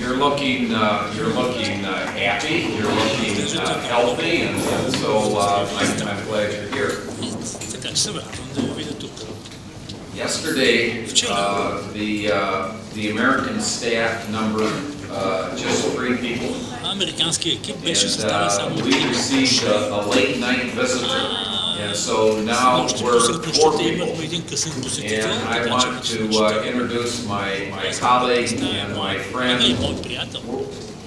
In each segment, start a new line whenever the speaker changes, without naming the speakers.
you're looking happy, you're looking healthy, and so I'm glad you're here. Yesterday, the American staff numbered just 3 people, and we received a late night visitor, and so now we're 4 people. And I want to introduce my colleague and my friend.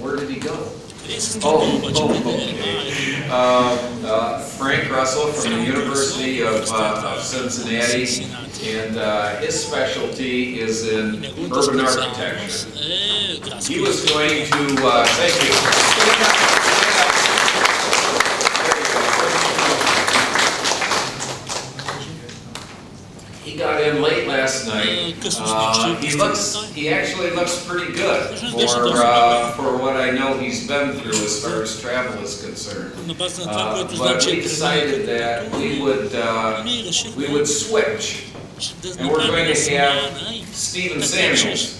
Where did he go? Frank Russell from the University of Cincinnati, and his specialty is in urban architecture. He was going to, thank you. He got in late last night. He actually looks pretty good for what I know he's been through as far as travel is concerned. But we decided that we would switch, and we're going to have Stivън Самюелс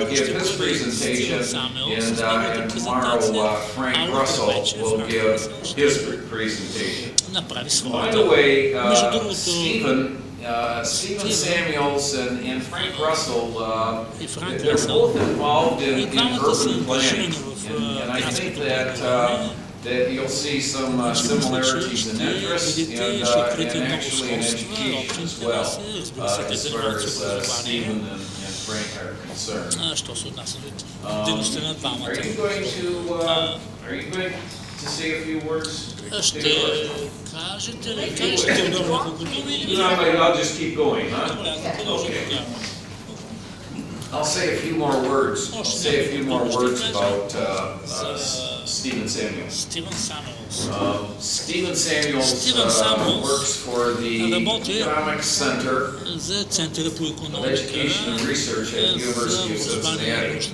give his presentation, and tomorrow Frank Russell will give his presentation. By the way, Stivън Самюелс and Frank Russell, they're both involved in urban planning, and I think that you'll see some similarities in interest and actually in education as well, as far as Stivъn and Frank are concerned. Are you going to say a few words? I'll just keep going, huh? Okay. I'll say a few more words. About Stivън Самюелс. Stivън Самюелs works for the Economic Center of Education and Research at the University of Cincinnati.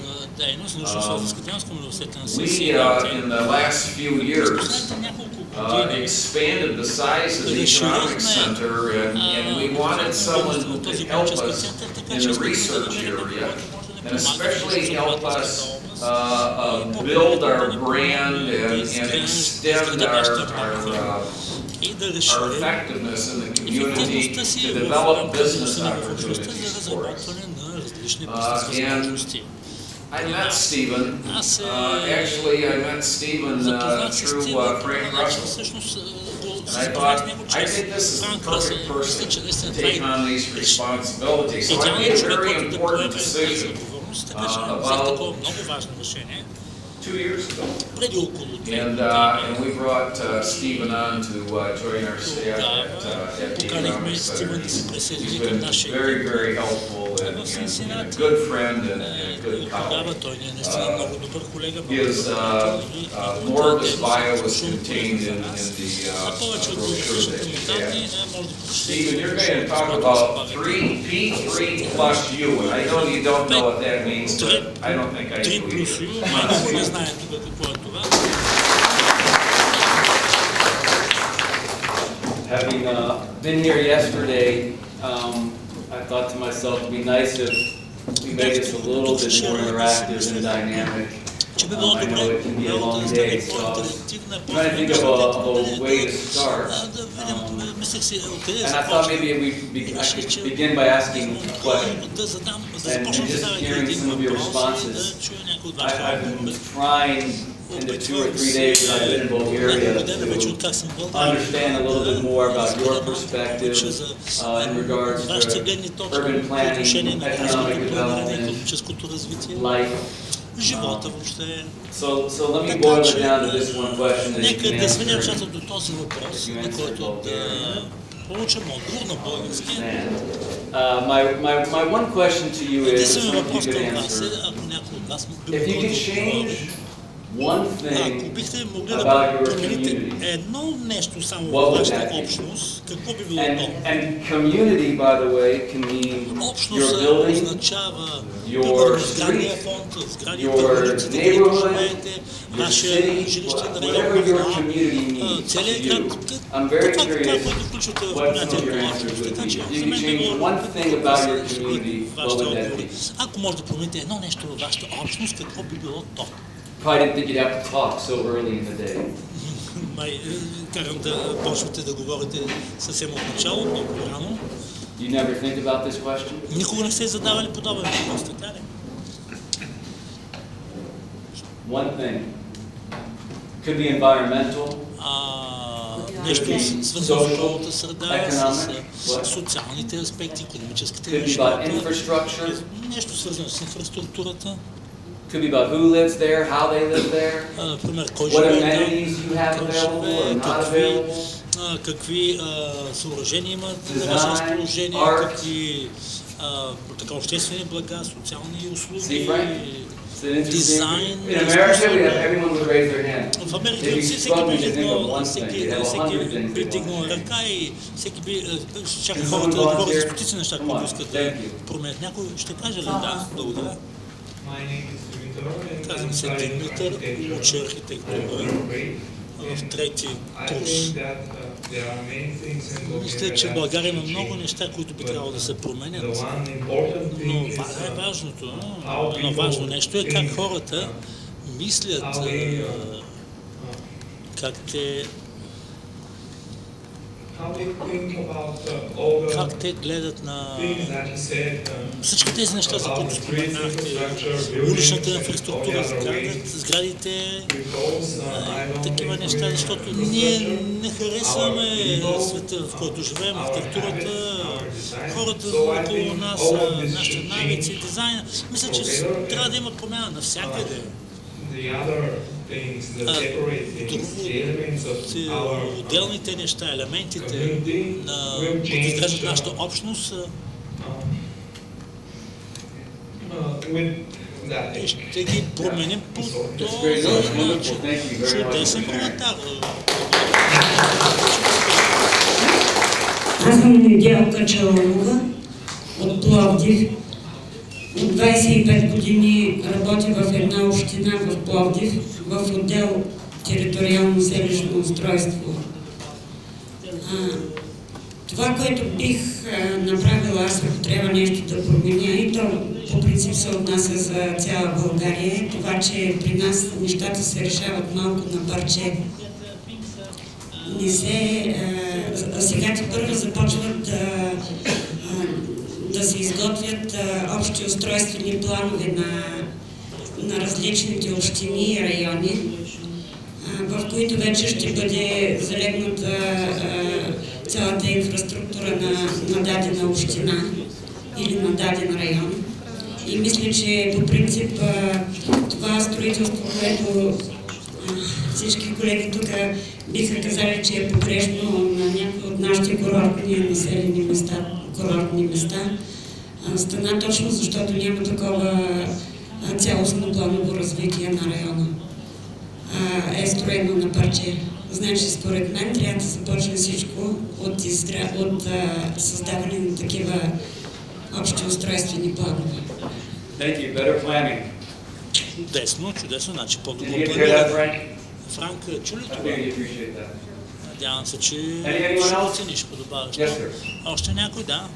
We, in the last few years, expanded the size of the Economic Center, and we wanted someone who could help us in the research area, and especially help us build our brand and extend our effectiveness in the community to develop business opportunities for us. And I met Stivъn. Actually, I met Stivъn through Frank Russell. And I thought, I think this is the perfect person to take on these responsibilities. So I made a very important decision about 2 years ago. And we brought Stivъn on to join our staff at the Economic Center. He's been very, very helpful and a good friend and a good colleague. More of his bio was contained in the brochure that you had. Stivъn, you're going to talk about P3 plus U, and I know you don't know what that means, but I don't think I do either.
Having been here yesterday, I thought to myself it'd be nice if we make this a little bit more interactive and dynamic. I know it can be a long day, so I was trying to think of a way to start. And I thought maybe I could begin by asking a question. And just hearing some of your responses. I've been trying in the 2 or 3 days that I've been in Bulgaria to understand a little bit more about your perspective in regards to urban planning, economic development, life. So let me boil it down to this one question that you can answer. My one question to you is, if you could answer, if you could change
Ако бихте могли да промените едно нещо само във вашата общност, какво би било то? Общност означава сградния фонд, сградите, улиците, където живеете, ваше жилище на район, целият град. Това, което включвате в понятието общност. Така че за мен би било вашите отговори. Ако може да промените едно нещо във вашата общност, какво би било то?
Probably didn't think you'd have to talk so early in the day.
Карам да почвате да говорите съвсем от начало, много рано.
You never think about this question?
Никога не сте задавали подобен въпрос, така ли?
One thing. Could be environmental.
Нещо свързано с околната среда, с социалните аспекти, икономическите неща. Нещо свързано с инфраструктурата.
Could be about who lives there, how they live there, what amenities you have available or not available,
какви съоръжения имат на ваше разположение, какви обществени блага, социални услуги, дизайн. В Америка всеки би вдигнал ръка и всеки би чака хората да говорят за стотици неща, които искат да променят. Някой ще каже ли? Да, благодаря. Казвам се Димитър, уча архитектура в трети курс. Мисля, че в България има много неща, които би трябвало да се променят. Но едно важно нещо е как хората мислят, как те гледат на всички тези неща, за които споменахте, уличната инфраструктура, сградите, такива неща, защото ние не харесваме света, в който живеем, архитектурата, хората около нас, нашите навици, дизайна. Мисля, че трябва да има промяна навсякъде. Отделните неща, елементите, които изграждат нашата общност, ще ги променим по този начин. Чудесен коментар.
Аз съм Недялка Чаланова от Пловдив. От 25 години работя в една община в Пловдив, в отдел териториално селищно устройство. Това, което бих направила аз, ако трябва нещо да променя, и то по принцип се отнася за цяла България, е това, че при нас нещата се решават малко на парче. Сега първо започват да се изготвят общи устройствени планове на различните общини и райони, в които вече ще бъде залегната цялата инфраструктура на дадена община или на даден район. И мисля, че по принцип това строителство, което всички колеги тук биха казали, че е погрешно на някои от нашите курортни места, стана точно защото няма такова цялостно планово развитие на района. Е строено на парче. Значи, според мен трябва да започне всичко от създаване на такива общи устройствени планове.
Чудесно, значи по-добро планиране. Франк, чу ли това? Надявам се, че ще оцениш подобаващо. Още някой, да.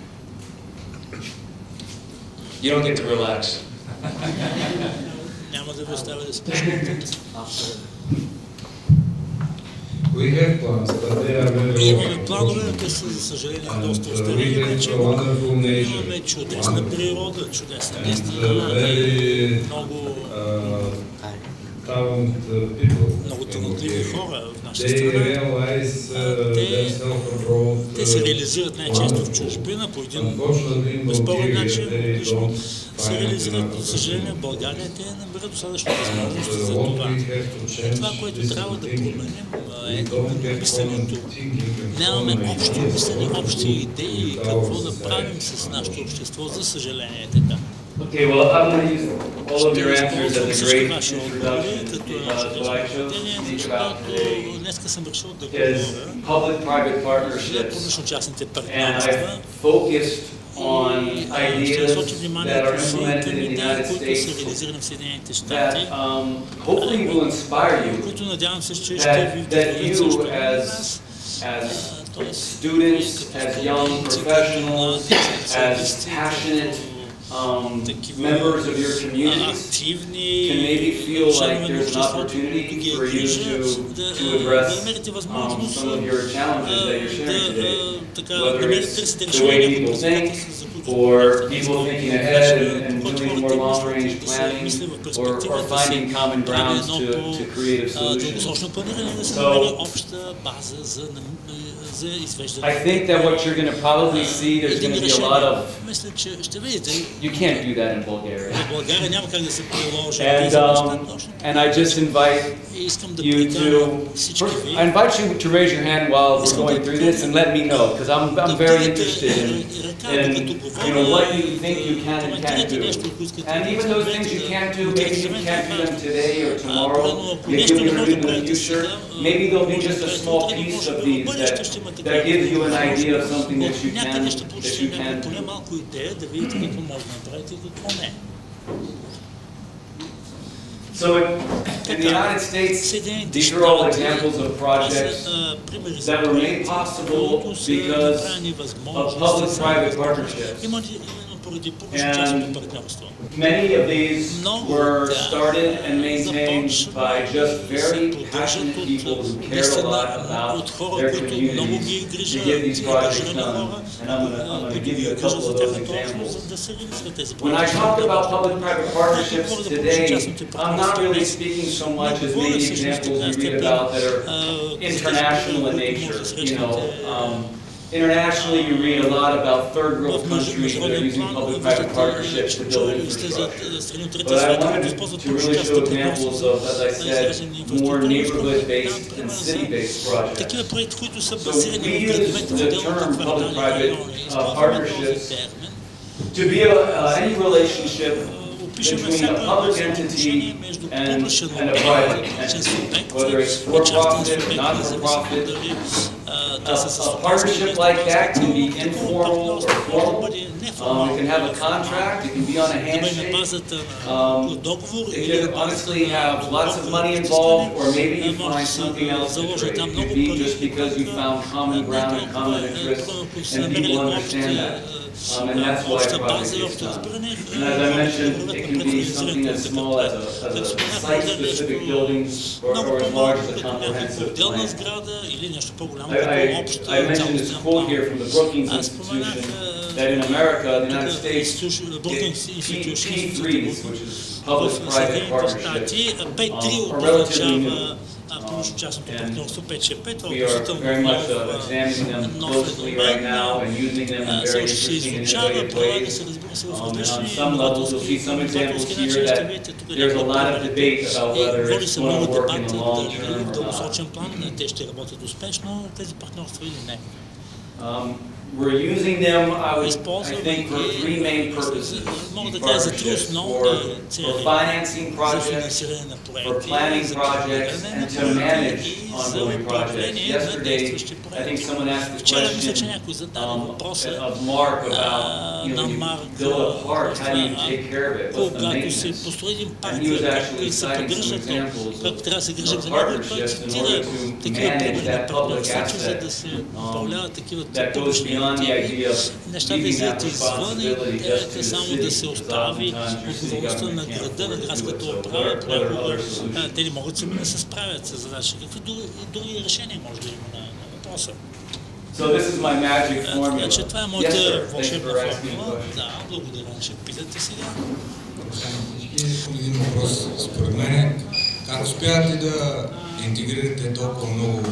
You don't get to relax.
Няма да ви оставя да спешите. Имаме планове, те са, за съжаление, доста устарели, вече имаме чудесна природа, чудесна наистина, много талантливи хора в нашата страна. Те се реализират най-често в чужбина по един безспорен начин, лично се реализират. За съжаление, в България те набират достатъчно възможности за това. Това, което трябва да променим, е мисленето. Нямаме общо мислене, общи идеи, какво да правим с нашето общество, за съжаление е така.
Okay, well, I'm going to use all of your answers as a great introduction because what I chose to speak about today is public-private partnerships, and I focused on ideas that are implemented in the United States that hopefully will inspire you, that you as students, as young professionals, as passionate members of your communities can maybe feel like there's an opportunity for you to address some of your challenges that you're sharing today, whether it's the way people think, or people thinking ahead and doing more long-range planning, or finding common grounds to creative solutions. So, I think that what you're going to probably see, there's going to be a lot of, you can't do that in Bulgaria. And I just invite you to, I invite you to raise your hand while we're going through this and let me know, because I'm very interested in what you think you can and can't do. And even those things you can't do, maybe you can't do them today or tomorrow, maybe you're going to do them in the future, maybe there'll be just a small piece of these that gives you an idea of something that you can do. So in the United States, these are all examples of projects that were made possible because of public-private partnerships. And many of these were started and maintained by just very passionate people who care a lot about their communities to get these projects done. And I'm going to give you a couple of those examples. When I talk about public-private partnerships today, I'm not really speaking so much as maybe examples you read about that are international in nature. You know, internationally, you read a lot about third world countries that are using public-private partnerships to build infrastructure. But I wanted to really show examples of, as I said, more neighborhood-based and city-based projects. So we use the term public-private partnerships to be any relationship between a public entity and a private entity, whether it's for-profit, not-for-profit. A partnership like that can be informal or formal. It can have a contract, it can be on a handshake. It can honestly have lots of money involved, or maybe you find something else to trade. It could be just because you found common ground and common interests, and people understand that. And that's why a project gets done. And as I mentioned, it can be something as small as a site-specific building or as large as a comprehensive plan. I mentioned this quote here from the Brookings Institution that in America, the United States, P3s, which is public-private partnerships, are relatively new. And we are very much examining them closely right now and using them in very interesting and innovative ways. And on some levels, you'll see some examples here that there's a lot of debate about whether it's going to work in the long term or not. We're using them, I think, for three main purposes. Partnerships for financing projects, for planning projects, and to manage ongoing projects. Yesterday, I think someone asked the question of Mark about, you know, you build a park, how do you take care of it? What's the maintenance? And he was actually citing some examples of partnerships in order to manage that public asset that goes beyond the idea of leaving that responsibility just to the city. Отговорността на града, на градската управа, те не могат сами да се справят с задачи. Какви други решения може да има на въпроса? So this is my magic formula. Значи това е моята вълшебна формула. Да, благодаря, ще питате сега.
Един въпрос, според мен, как успявате да интегрирате толкова много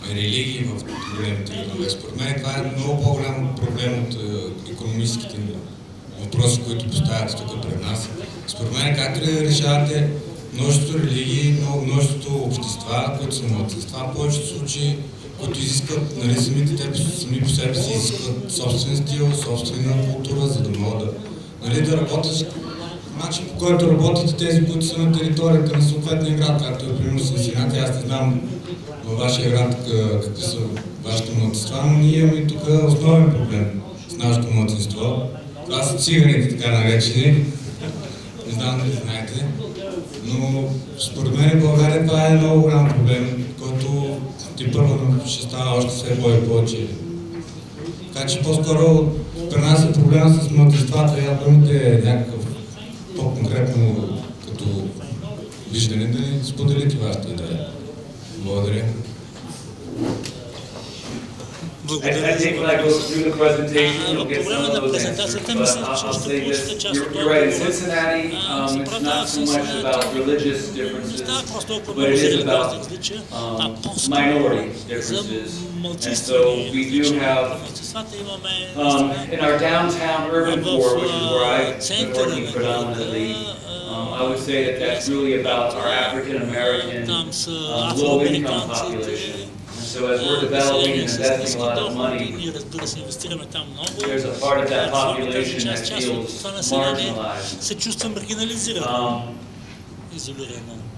религии в големите градове? Според мен това е много по-голям проблем от икономическите въпроси, които поставят тук пред нас. Според мен как да решавате множеството религии, множеството общества, които са малцинства, в повечето случаи, които изискват, нали, самите те сами по себе си изискват собствен стил, собствена култура, за да могат да Нали, да работиш начин, по който работите тези, които са на територията на съответния град, както е примерно Синсинати. Аз не знам във вашия град какви са вашите младсинства, но ние имаме тук основен проблем с нашето младсинство. Това са циганите, така наречени. Не знам дали знаете. Но според мен в България това е много голям проблем, който тепърва ще става още все повече. Така че по-скоро при нас е проблема с младсинствата и ако имате някакъв по-конкретно като виждане, да ни споделите вашата идея. Благодаря.
I think when I go through the presentation, you'll get some of those answers, but I'll say this, you're right, in Cincinnati, it's not so much about religious differences, but it is about minority differences. And so we do have, in our downtown urban core, which is where I've been working predominantly, I would say that that's really about our African American low-income population. So as we're developing and investing a lot of money, there's a part of that population that feels marginalized.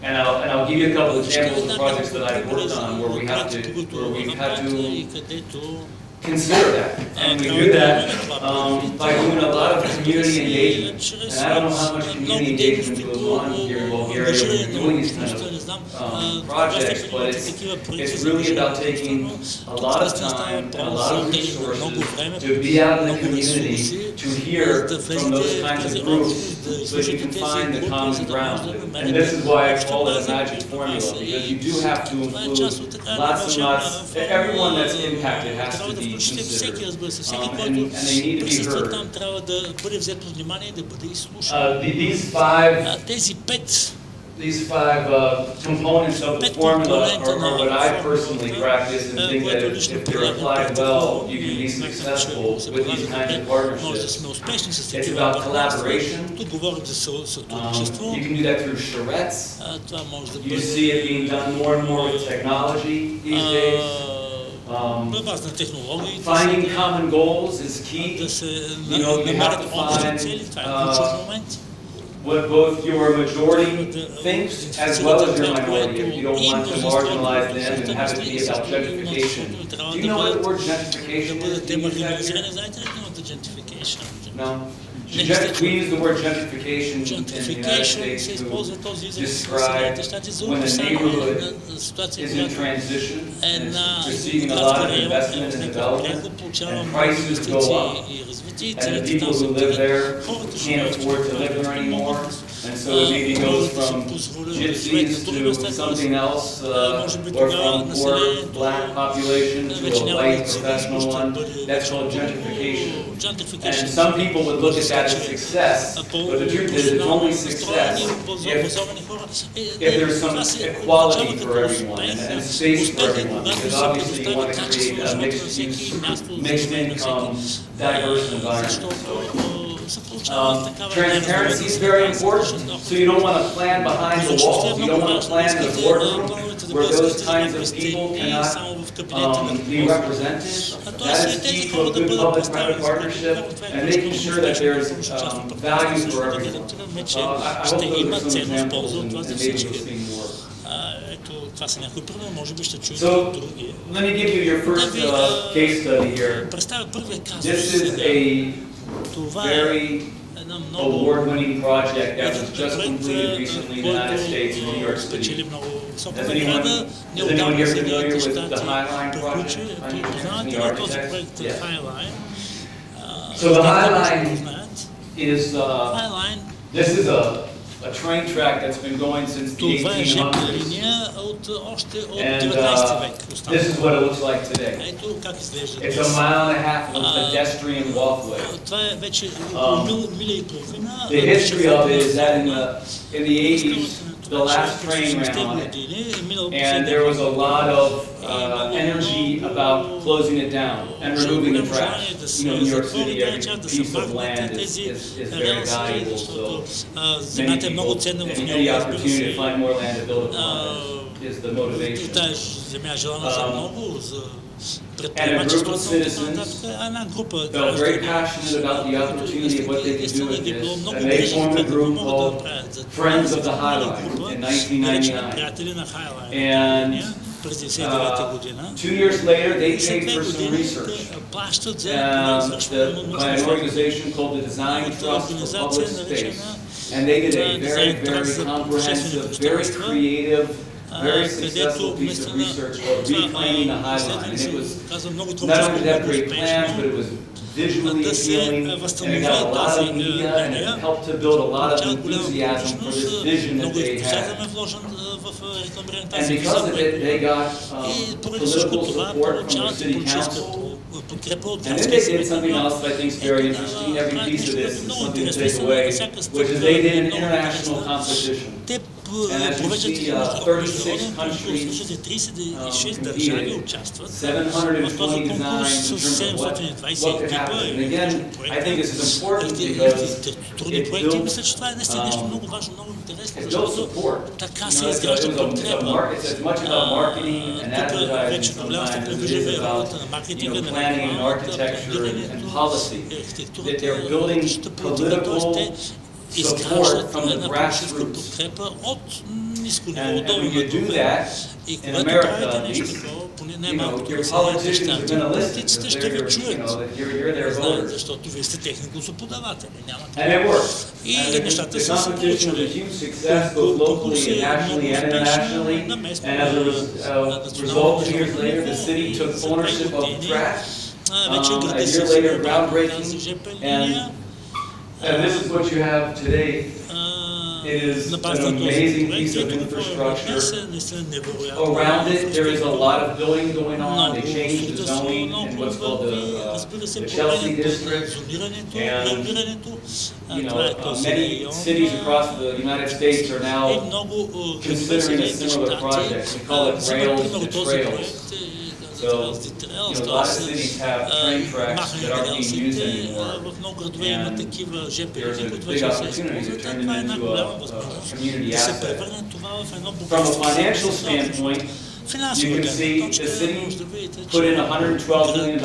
And I'll give you a couple of examples of projects that I've worked on where we've had to consider that. And we do that by doing a lot of community engagement. And I don't know how much community engagement goes on here in Bulgaria when we're doing these kind of projects, but it's really about taking a lot of time and a lot of resources to be out in the community, to hear from those kinds of groups so that you can find the common ground. And this is why I call it a magic formula, because you do have to include lots and lots, everyone that's impacted has to be
всеки, разбира се, всеки, който присъства там, трябва да бъде взет под внимание и да бъде изслушан. Тези пет
These five components of the formula are what I personally practice and think that if they're applied well, you can be successful with these kinds of partnerships. It's about collaboration. You can do that through charrettes. You see it being done more and more with technology these days. Finding common goals is key. You know, you have to find what both your majority thinks as well as your minority, if you don't want to marginalize them and have it be about gentrification. Do you know what the word gentrification is? No? We use the word gentrification in the United States to describe when a neighborhood is in transition and is receiving a lot of investment and development, and prices go up, and the people who live there can't afford to live there anymore, and so it maybe goes from gypsies to something else, or from poor black population to a white professional one. That's called gentrification. And some people would look at that as success, but the truth is it's only success if there's some equality for everyone and space for everyone, because obviously you want to create a mixed income, diverse environment. Transparency is very important, so you don't want to plan behind the walls, you don't want to plan in the boardroom where those kinds of people cannot be represented. That is key to a good public-private partnership and making sure that there's value for everyone. I hope those are some examples and maybe we'll see more. So, let me give you your first case study here. This is a very award-winning project that was just completed recently in the United States in New York City. Is anyone here familiar with the Highline project? The architect? Yes. So the Highline is, this is a train track that's been going since the 1800s. And this is what it looks like today. It's a mile and a half of pedestrian walkway. The history of it is that in the 80s, the last train ran on it, and there was a lot of energy about closing it down and removing the trash. You know, in New York City, every piece of land is very valuable, so many people, any opportunity to find more land to build upon it. is the motivation.
Тази земя е желана за много, за
And a group of
предприемачеството.
citizens
Една група
felt very passionate about the opportunity of what they could do with this, and they formed a group called Friends of the Highline in 1999. And 2 years later, they paid for some research by an organization called the Design Trust for Public Space. And they did a very, very comprehensive, very creative, very successful piece of research called Reclaiming the Highline. And it was not only did they have great plans, but it was visually appealing, and it got a lot of media, and it helped to build a lot of enthusiasm for this vision that they had. And because of it, they got political support from the city council. And then they did something else that I think is very interesting. Every piece of this is something to take away, which is they did an international competition. And as you see, 36 countries competed, 720 designs in terms of what could happen. And again, I think this is important because it builds support. It's as much about marketing and advertising sometimes as it is about planning and architecture and policy. That they're building political support from the grassroots. And when you do that in America, at least, your politicians are going to listen because you're their voters. And it works. And the competition was a huge success both locally and nationally and internationally. And as a result, 2 years later, the city took ownership of the track. A year later, groundbreaking. And this is what you have today. It is an amazing piece of infrastructure. Around it, there is a lot of building going on. They changed the zoning in what's called the Chelsea district. And many cities across the United States are now considering a similar project. We call it Rails to Trails. So, a lot of cities have train tracks that aren't being used anymore, and there's a big opportunity to turn them into a community asset. From a financial standpoint, you can see the city put in $112 million.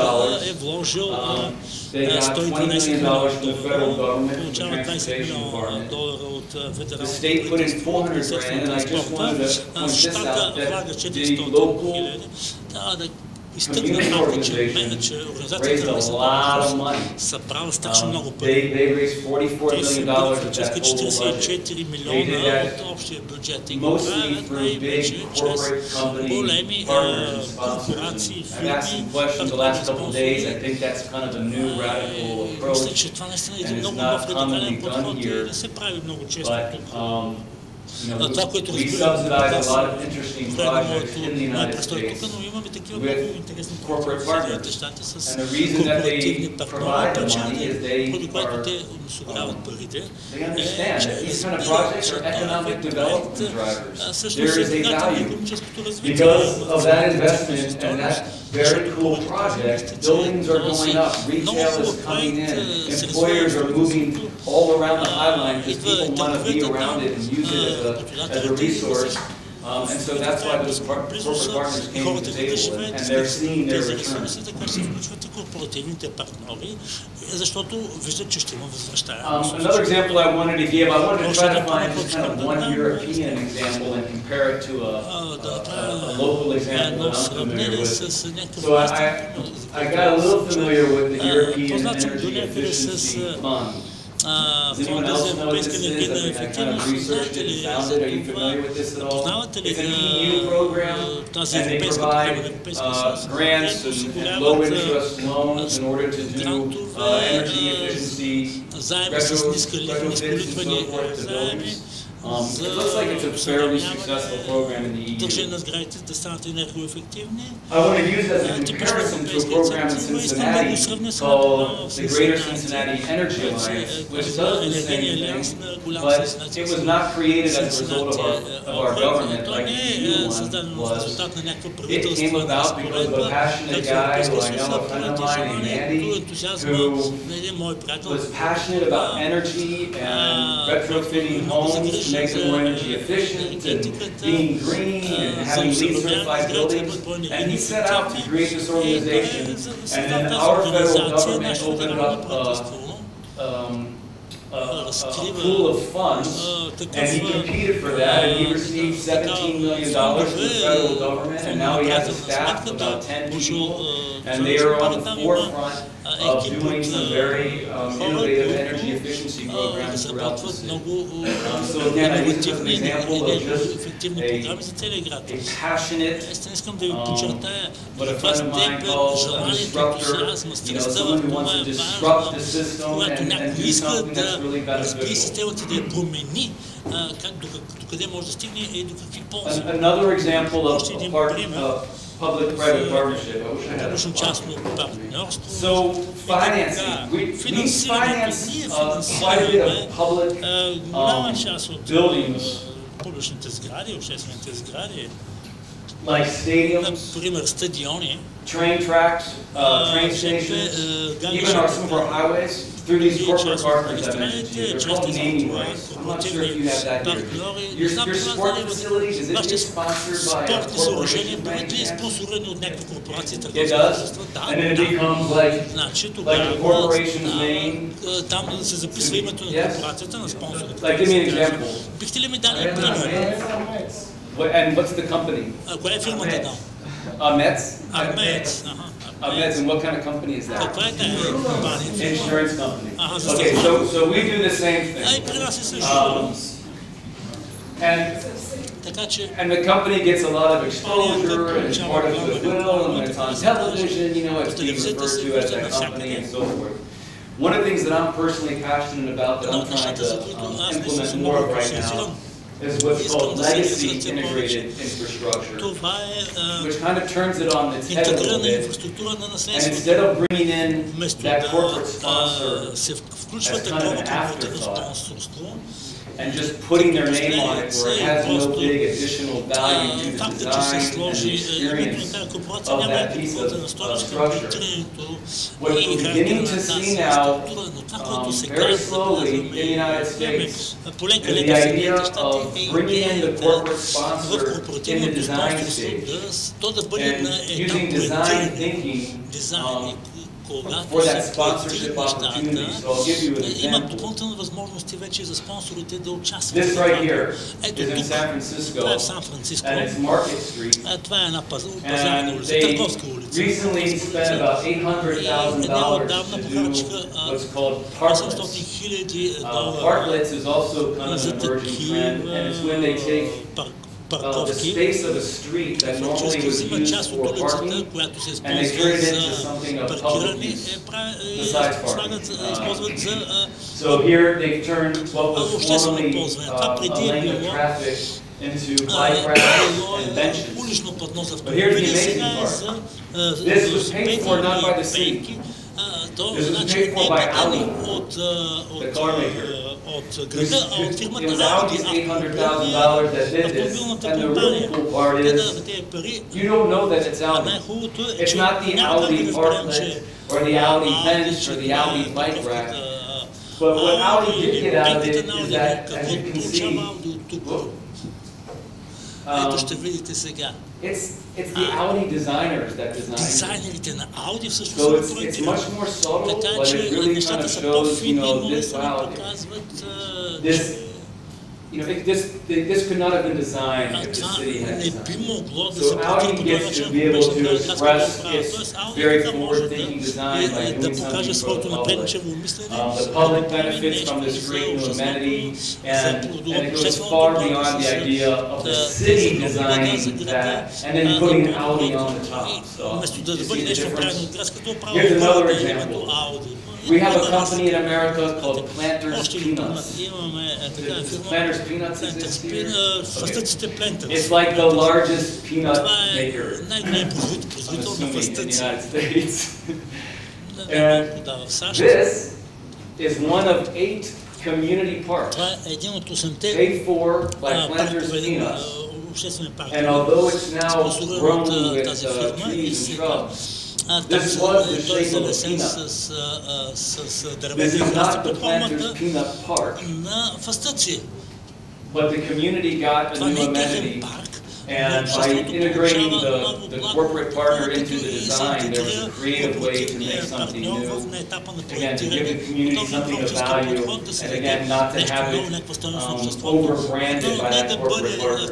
They got $20 million from the federal government, from the transportation department. The state put in $400 grand, and I just wanted to point this out, that the local community organization raised a lot of money. They raised $44 million of that whole budget. They did that mostly through big corporate company partners and sponsors. I've asked some questions the last couple of days. I think that's kind of a new radical approach, and it's not commonly done here. But we subsidize a lot of interesting projects in the United States with corporate partners. And the reason that they provide the money is they understand that these kind of projects are economic development drivers. There is a value. Because of that investment and that very cool project, buildings are going up, retail is coming in, employers are moving all around the highline because people want to be around it and use it as a resource. And so that's why those corporate partners came to the table, and they're seeing their return. Another example I wanted to give, I wanted to try to find just kind of one European example and compare it to a local example that I'm familiar with. So I got a little familiar with the European Energy Efficiency Fund. Does anyone else know what this is? I kind of researched it and found it. Are you familiar with this at all? It's an EU program, and they provide grants and low-interest loans in order to do energy efficiency, retrofits and so forth to buildings. It looks like it's a fairly successful program in the EU. I want to use it as a comparison to a program in Cincinnati called the Greater Cincinnati Energy Alliance, which does the same thing, but it was not created as a result of our government like the EU one was. It came about because of a passionate guy who I know, a friend of mine named Andy, who was passionate about energy and retrofitting homes to make them more energy efficient and being green and having LEED certified buildings. And he set out to create this organization, and then our federal government opened up a pool of funds, and he competed for that, and he received $17 million from the federal government, and now he has a staff of about 10 people, and they are on the forefront of doing some very innovative energy efficiency programs throughout the city. So again, I use this as an example of just a passionate, but a friend of mine calls a disruptor, someone who wants to disrupt the system and do something that's really beneficial. Another example of public-private partnership. I wish I had a slide. So financing. We finance quite a bit of public buildings, like stadiums, train tracks, train stations, even some of our highways, through these corporate partners I mentioned to you. They're called naming rights. I'm not sure if you have that here. Your sport facilities, is it sponsored by a corporation? It does? And then it becomes like the corporation's name? Yes? Like, give me an example. And what's the company? Mets? Mets, and what kind of company is that? Insurance company. Okay, so we do the same thing. And the company gets a lot of exposure, and it's part of the goodwill, and when it's on television, it's being referred to as that company and so forth. One of the things that I'm personally passionate about, that I'm trying to implement more of right now, is what's called legacy integrated infrastructure, which kind of turns it on its head a little bit. And instead of bringing in that corporate sponsor as kind of an afterthought, and just putting their name on it where it has no big additional value to the design and the experience of that piece of structure. What we're beginning to see now, very slowly in the United States, is the idea of bringing in the corporate sponsor in the design stage and using design thinking for that sponsorship opportunity. So I'll give you an example. This right here is in San Francisco, and it's Market Street, and they recently spent about $800,000 to do what's called parklets. Parklets is also kind of an emerging trend, and it's when they take the space of a street that normally was used for parking, and they turn it into something of public use besides parking. So here they've turned what was formerly a lane of traffic into bike racks and benches. But here's the amazing part. This was paid for not by the city. This was paid for by Audi, the car maker. It was Audi's $800,000 that did this, and the really cool part is, you don't know that it's Audi. It's not the Audi parklet, or the Audi bench, or the Audi bike rack. But what Audi did get out of it is that, as you can see, it's the Audi designers that design it. So it's much more subtle, but it really kind of shows, this, wow, this could not have been designed if the city had designed. So Audi gets to be able to express its very forward-thinking design by doing something for the public. The public benefits from this great new amenity, and it goes far beyond the idea of the city designing that and then putting Audi on the top. So you see the difference? Here's another example. We have a company in America called Planters Peanuts. Planters Peanuts exist here? Okay. It's like the largest peanut maker, assuming in the United States. And this is one of 8 community parks paid for by Planters Peanuts. And although it's now grown with trees and shrubs, this was the shape of a peanut. This is not the Planters Peanut Park. but the community got a new amenity. And by integrating the corporate partner into the design, there was a creative way to make something new. Again, to give the community something of value, and again, not to have it over-branded by that corporate partner.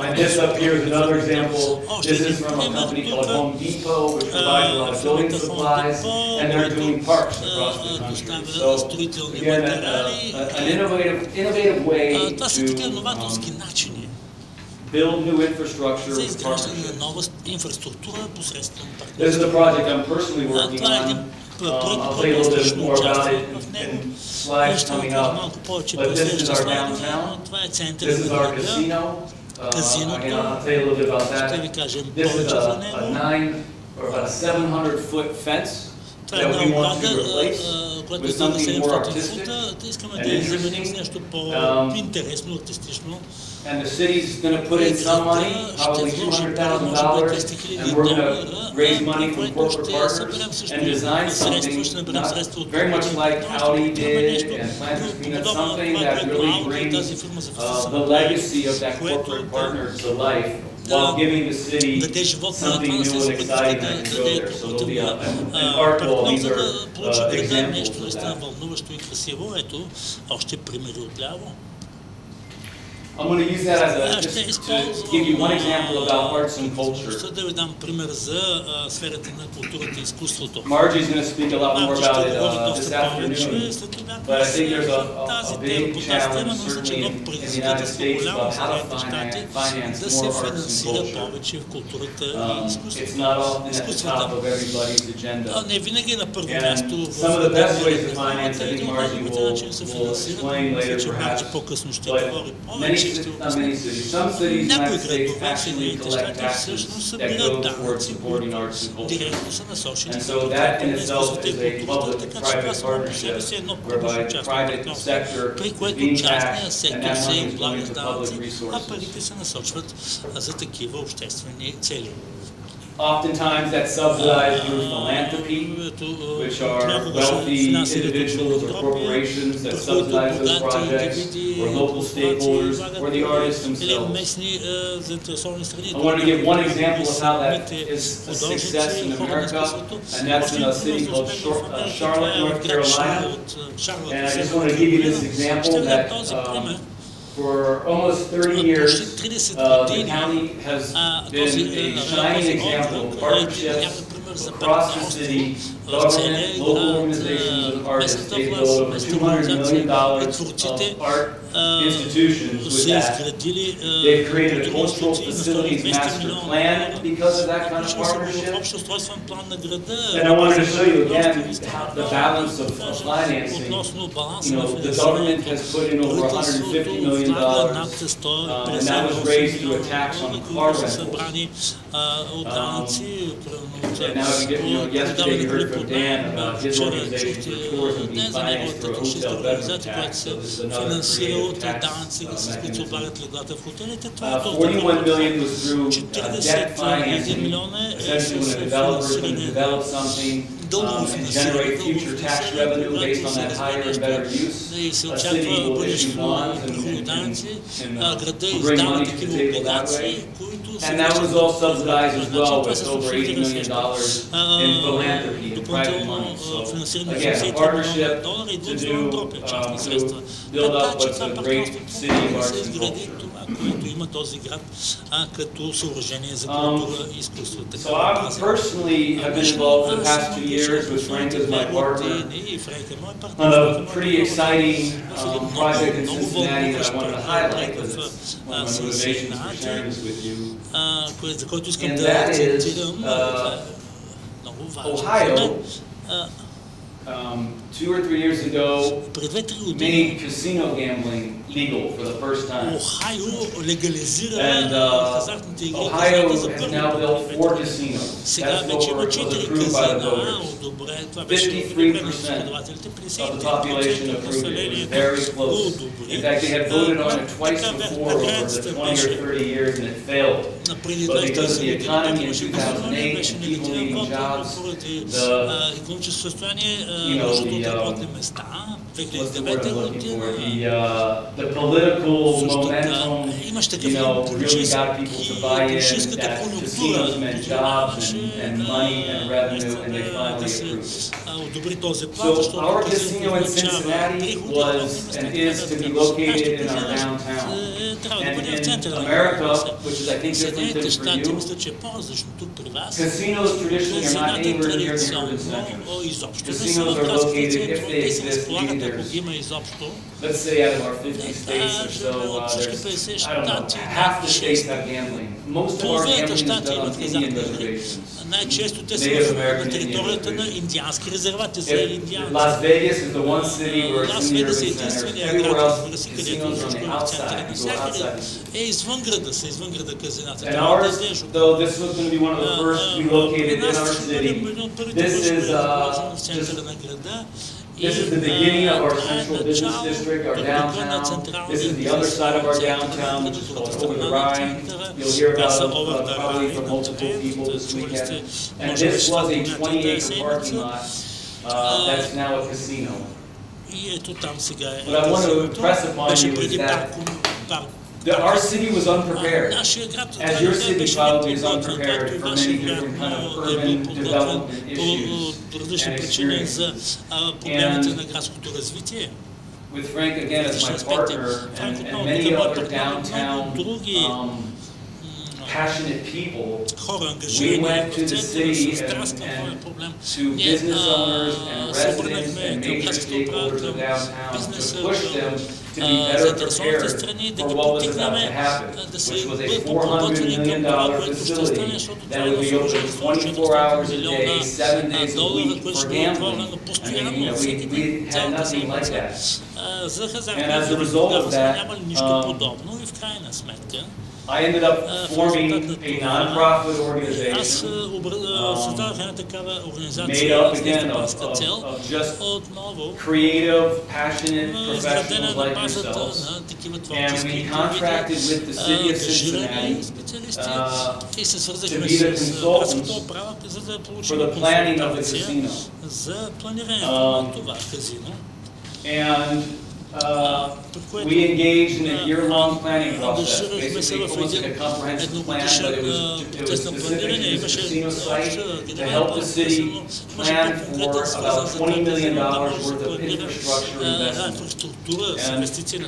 And this up here is another example. This is from a company called Home Depot, which provides a lot of building supplies, and they're doing parks across the country. So again, an innovative way to build new infrastructure with partnerships. This is a project I'm personally working on. I'll tell you a little bit more about it in slides coming up. But this is our downtown. This is our casino. Again, I'll tell you a little bit about that. This is about a 700-foot fence that we want to replace with something more artistic and interesting. And the city's going to put in some money, probably $200,000, and we're going to raise money from corporate partners and design something very much like Audi did and Planters Peanut, something that really brings the legacy of that corporate partner to life, while giving the city something new and exciting that can go there. So there'll be an art wall. These are examples of that. I'm going to use that as just to give you one example about arts and culture. Margie's going to speak a lot more about it this afternoon, but I think there's a big challenge, certainly in the United States, about how to finance more arts and culture. It's not often at the top of everybody's agenda. And some of the best ways to finance, I think Margie will explain later perhaps, but some cities in the United States actually collect taxes that go towards supporting arts and culture. And so that in itself is a public-private partnership whereby the private sector is being taxed and that money is going to public resources. Oftentimes that's subsidized through philanthropy, which are wealthy individuals or corporations that subsidize those projects, or local stakeholders, or the artists themselves. I want to give one example of how that is a success in America, and that's in a city called Charlotte, North Carolina. And I just want to give you this example that for almost 30 years, the county has been a shining example of partnerships across the city, government, local organizations, and artists. They've built over $200 million of art institutions with that. They've created a cultural facilities master plan because of that kind of partnership. And I wanted to show you again the balance of financing. The government has put in over $150 million, and that was raised through a tax on car rentals. And now yesterday you heard from Dan about his organization for tourism being financed through a hotel bedroom tax. So this is another creative tax mechanism. $41 million was through debt financing, essentially when a developer is going to develop something and generate future tax revenue based on that higher and better use. A city will issue bonds and bring money to the table that way. And that was all subsidized as well with over $80 million in philanthropy and private money. So again, a partnership to build up what's a great city of arts and culture. So I personally have been involved for the past 2 years with Frank as my partner on a pretty exciting project in Cincinnati that I wanted to highlight because it's one of my motivations for sharing this with you. And that is Ohio. 2 or 3 years ago, made casino gambling legal for the first time. And Ohio has now built 4 casinos. That's what was approved by the voters. 53% of the population approved it. It was very close. In fact, they had voted on it twice before over the 20 or 30 years and it failed. But because of the economy in 2008 and people needing jobs, 2009 година. The political momentum, really got people to buy in that casinos meant jobs and money and revenue, and they finally approved. So our casino in Cincinnati was and is to be located in our downtown. And in America, which is I think different than for you, casinos traditionally are not anywhere near the urban centers. Casinos are located, if they exist, maybe there's, let's say out of our 50 states or so, there's, I don't know, half the states have gambling. Most of our gambling is done on Indian reservations.
Най-често те са на територията на индиански резервати за индианци.
Las Vegas is the one city where it's in the
Лас Вегас е
urban center.
единствения
Everywhere
град,
else,
разбира се, където
casinos on the
в центъра.
outside, go
Навсякъде
outside.
е извън града, са извън града казината.
And ours, though this was going to be one of the first to be located in our city, this is the beginning of our central business district, our downtown. This is the other side of our downtown, which is called Over the Rhine. You'll hear about it probably from multiple people this weekend. And this was a 20-acre parking lot that's now a casino. What I want to impress upon you is that our city was unprepared, as your city probably is unprepared for many different kind of urban development issues and experiences. And with Frank again as my partner and many other downtown passionate people, we went to the city and to business owners and residents and major stakeholders of downtown to push them to be better prepared for what was about to happen, which was a $400 million facility that would be open 24 hours a day, 7 days a week for gambling. I mean, we had nothing like that. And as a result of that, I ended up forming a non-profit organization made up again of just creative, passionate professionals like yourselves. And we contracted with the city of Cincinnati to be the consultants for the planning of the casino. And we engaged in a year-long planning process. Basically, it was a comprehensive plan, but it was specific to the casino site to help the city plan for about $20 million worth of infrastructure investment. And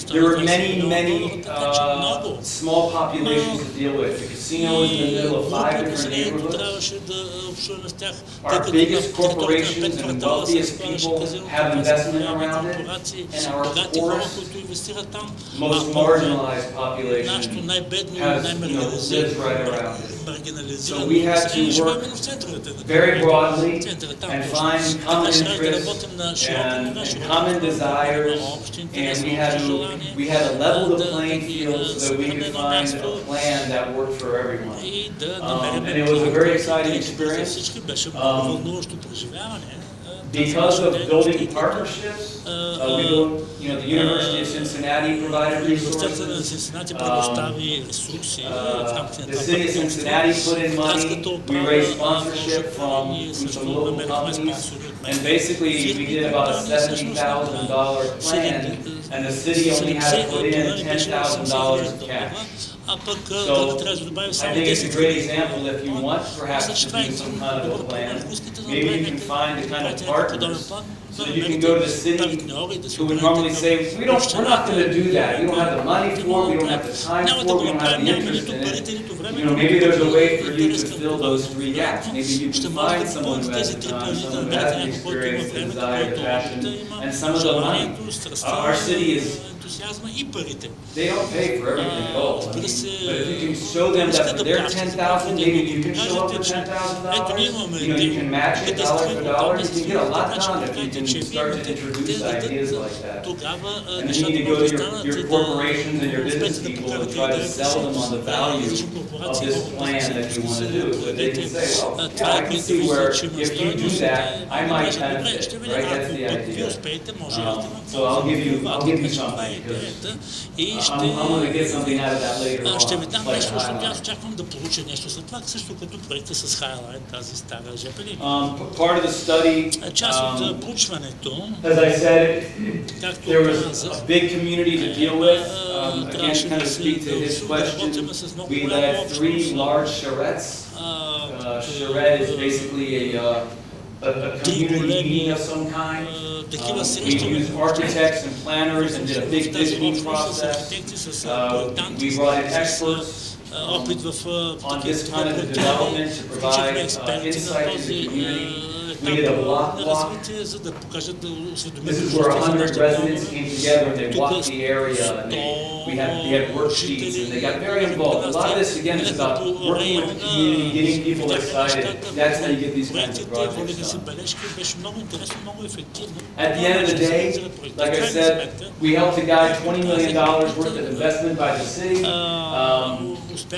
there were many small populations to deal with. The casino is in the middle of 5 different neighborhoods. Our biggest corporations and wealthiest people have investment around it, and our most marginalized population has lives right around it. So we had to work very broadly and find common interests and common desires, and we had to level the playing field so that we could find a plan that worked for everyone. And it was a very exciting experience. Because of building partnerships, the University of Cincinnati provided resources. The city of Cincinnati put in money. We raised sponsorship from some local companies. And basically, we did about a $70,000 plan, and the city only had to put in $10,000 of cash. So I think it's a great example if you want perhaps to do some kind of a plan. Maybe you can find the kind of partners so that you can go to the city who would normally say, we're not going to do that. We don't have the money for it. We don't have the time for it. We don't have the interest in it. Maybe there's a way for you to fill those 3 gaps. Maybe you can find someone who has the time, someone who has the experience, the desire, the passion, and some of the money. Our city is they don't pay for everything at all. But if you can show them that for their $10,000, maybe you can show up for $10,000. You can match it dollar for dollar. You can get a lot done if you can start to introduce ideas like that. And then you need to go to your corporations and your business people and try to sell them on the value of this plan that you want to do. So they can say, well, yeah, I can see where if you do that, I might benefit. Right? That's the idea. So I'll give you something.
идеята и ще ви дам нещо, защото аз очаквам да получа нещо след това, също като проекта с Хайлайн, тази стара ЖП линия. Част от проучването, както казах, трябваше да се работим с много голяма общност.
Charrette is basically a community meeting of some kind. We used architects and planners and did a big visioning process. We brought in experts on this kind of development to provide insight to the community. We did a block. This is where 100 residents came together and they walked the area and we had worksheets and they got very involved. A lot of this again is about working with the community, getting people excited. That's how you get these kinds of projects done. At the end of the day, like I said, we helped to guide $20 million worth of investment by the city.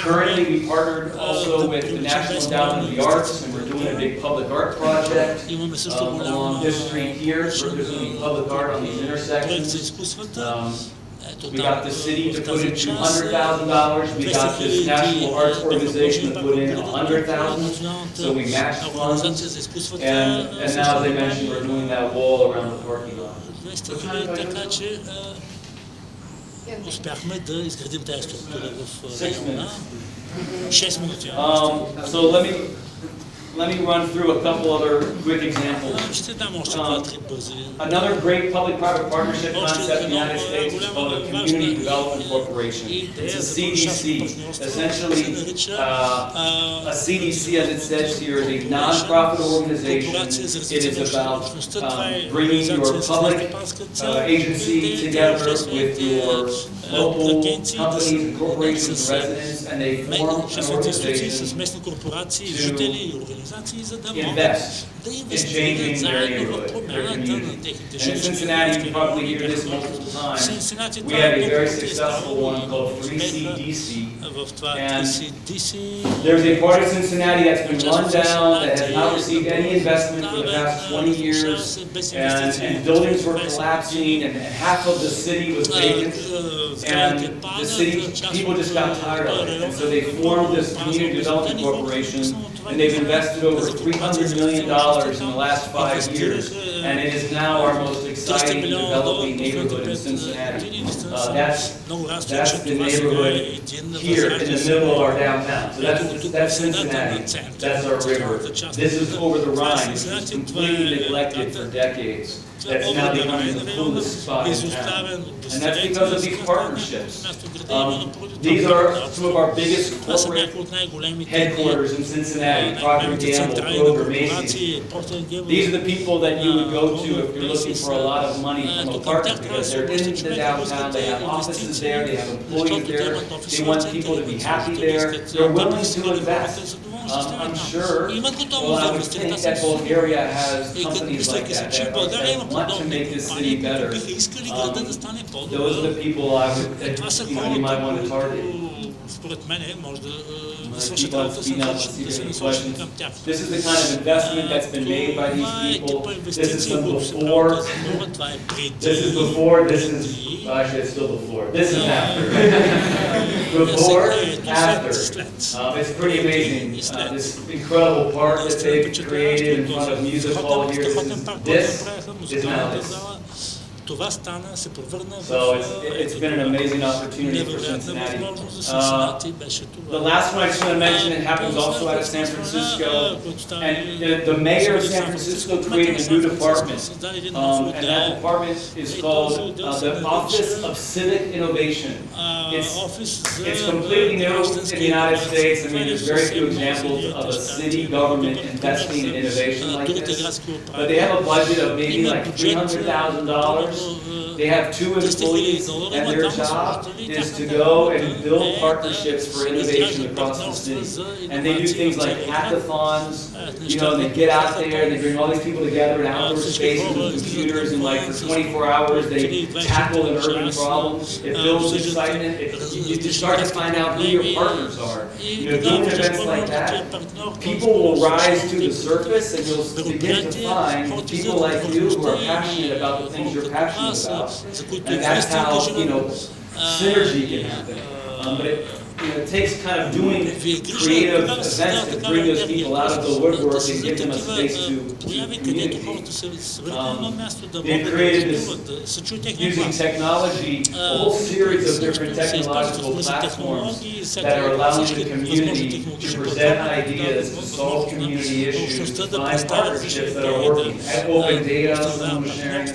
Currently, we partnered also with the National Endowment of the Arts, and we're doing a big public art project along this street here. We're doing public art on these intersections. We got the city to put in $200,000. We got this national arts organization to put in $100,000. So we matched funds. And now, as I mentioned, we're doing that wall around the parking lot.
Успяхме да изградим тази структура в района. 6 минути.
Let me run through a couple other quick examples. Another great public-private partnership concept in the United States is called a Community Development Corporation. It's a CDC. Essentially, a CDC, as it says here, is a non-profit organization. It is about bringing your public agency together with your local companies and corporations and residents, and they form an organization to invest in changing their neighborhood, their community. And in Cincinnati, you probably hear this multiple times, we have a very successful one called 3CDC. And there's a part of Cincinnati that's been run down, that has not received any investment for the past 20 years, and buildings were collapsing, and half of the city was vacant, and the city, people just got tired of it. And so they formed this Community Development Corporation, and they've invested over $300 million in the last 5 years, and it is now our most exciting developing neighborhood in Cincinnati. That's the neighborhood here in the middle of our downtown. So that's Cincinnati. That's our river. This is over the Rhine. This was completely neglected for decades. That's now becoming the coolest spot in town. And that's because of these partnerships. These are some of our biggest corporate headquarters in Cincinnati, Procter & Gamble, Kroger, Macy's. These are the people that you would go to if you're looking for a lot of money from a partner, because they're in the downtown, they have offices there, they have employees there, they want people to be happy there, they're willing to invest. I'm sure, well, I would think that Bulgaria has companies like that want to make this city better. Those are the people I would, you might want to target. This is the kind of investment that's been made by these people. This is the before. This is before. This is actually it's still before. This is after. Before, after. It's pretty amazing. This incredible park that they've created in front of Music Hall here. This is now this. So it's been an amazing opportunity for Cincinnati. The last one I just want to mention, it happens also out of San Francisco. And the mayor of San Francisco created a new department. And that department is called the Office of Civic Innovation. It's completely new in the United States. I mean, there's very few examples of a city government investing in innovation like this. But they have a budget of maybe like $300,000. They have 2 employees, and their job is to go and build partnerships for innovation across the city. And they do things like hackathons, and they get out there and they bring all these people together in outdoor spaces with computers, and like for 24 hours they tackle an urban problem. It builds excitement. You just start to find out who your partners are. Doing events like that, people will rise to the surface, and you'll begin to find people like you who are passionate about the things you're passionate about.
за които
And that's how, you know, synergy can happen. But it takes kind of doing creative events to bring those people out of the woodwork and give them a space to communicate. They've created this, using technology, a whole series of different technological platforms that are allowing the community to present ideas, to solve community issues, to find partnerships that are working, open data, solution sharing,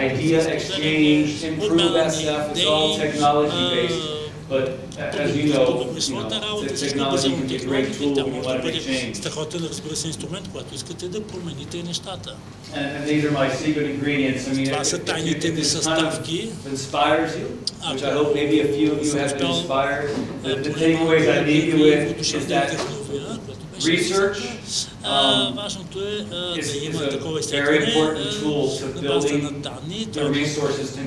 idea exchange, improve that stuff. It's all technology-based. But as you know, the technology can be a great tool when you want to make change.
Страхотен, разбира се, инструмент, когато искате да промените нещата.
And these are my secret ingredients. I mean,
Това са тайните ми съставки.
Inspires you, which I hope maybe a few of you have been inspired. The takeaways I leave you with is that research
важното е да има
is
такова
a very important tool to
на базата на
building
данни.
the resources to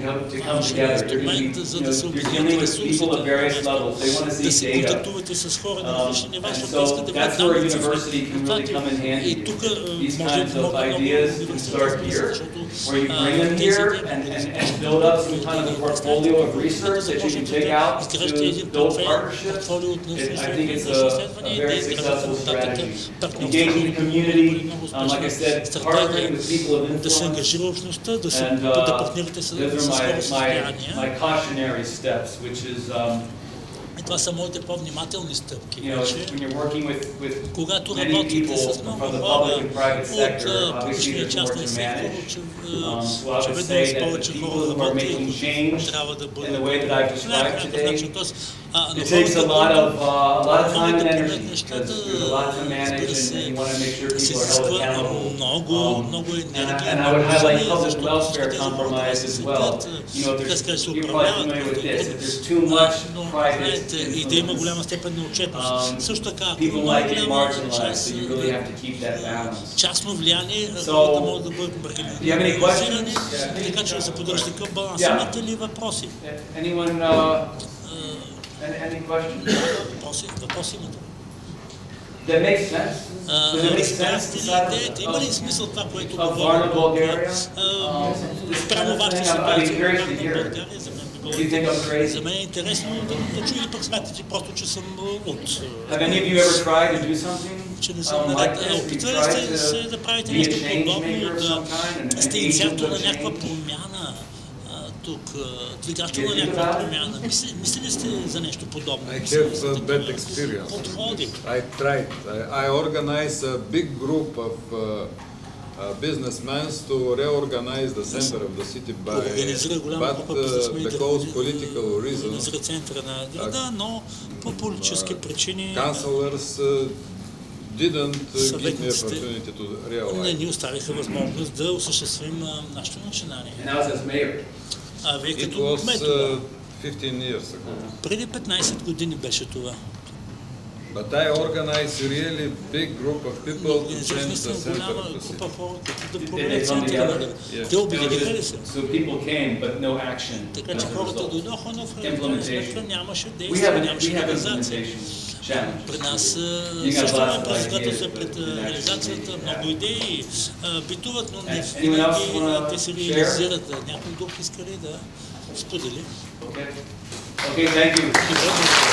come together. You're dealing with people at various levels. They want to
Да
see
се
data.
контактувате с хора на различни нива,
And
защото искат
so
да
that's
видят
where
данни.
university can really come in handy.
И тук
These
може
kinds
да
of
помогне много
ideas can start here, where you bring them here and build up some kind of a portfolio of research that you can take out to build partnerships. I think it's a very successful strategy. Engaging the community, like I said, partnering with people of
да се
influence.
ангажира общността, да партнирате с
Those
хора
are
с влияние.
my cautionary steps, which is
И това са моите по-внимателни стъпки.
when you're working with
Когато
many
работите
people
с
from
много
the
хора
public and private sector,
от
obviously
публичния и
there's more
частния
to
сектор,
manage. So I would
очевидно
say
с
that the
повече
people
хора
who are making
работят,
change
трябва да
in
бъдат
the way that I've described today,
Тоест,
it takes a lot of time and energy, because there's a lot to manage and you want to make sure people are held accountable.
много енергия.
And I would highlight public welfare compromise as well. You know, you're probably familiar with this. If there's too much private
и да има голяма степен на отчетност. Също така, ако
people
има
might get
голяма
marginalized, so you really have to keep that balance.
частно влияние, хората могат да бъдат маргинализирани, така че да се поддържа такъв баланс. Имате ли въпроси?
Anyone, any questions?
Въпроси имате?
That makes sense? Does it make sense
Има ли смисъл това, което
of
говорим?
Bulgaria?
Спрямо вашата
I'd be
ситуация
curious
в
to hear.
България, за мен би
Do you think I'm
било за
crazy?
мен е интересно да чуя, пък смятате просто, че съм от...
Have any of you ever tried to do something
че не съм
like
наред.
this? Have you
Опитвали
tried
сте
to
да правите
be a
нещо
change
подобно,
maker of some kind and
сте
agent
инициатор
of
на някаква
change?
промяна тук, двигател на някаква промяна. Мислили сте за нещо подобно?
I have a bad experience.
Подходи.
I tried. I organized a big group of businessmen to reorganize the center of the city, but because political reasons,
Организира центъра на града, но по политически причини
councillors didn't give me opportunity to
не
realize.
ни оставиха възможност да осъществим нашето начинание.
And I was as mayor.
А вие
It
като
was
кметове,
15 years ago.
преди 15 години беше това.
But I organized really big group of people to
Организирахме
change
се
the center
голяма
of the
група
city.
хора, които да
Did they
променят
come
центъра на
together?
града.
Yes.
Те обединиха ли се?
So people came, but no action.
Така че
as a
хората
result.
дойдоха, но в крайна
Implementation.
сметка нямаше
We
действие,
have
нямаше реализация.
implementation challenges.
При нас
You got
също
lots
има
of
предизвикателства
ideas,
пред
but
реализацията, много идеи битуват, но не
Anyone else
винаги
wanna
те се
share?
реализират. Някой друг иска ли да сподели?
Okay, thank you.
Добре,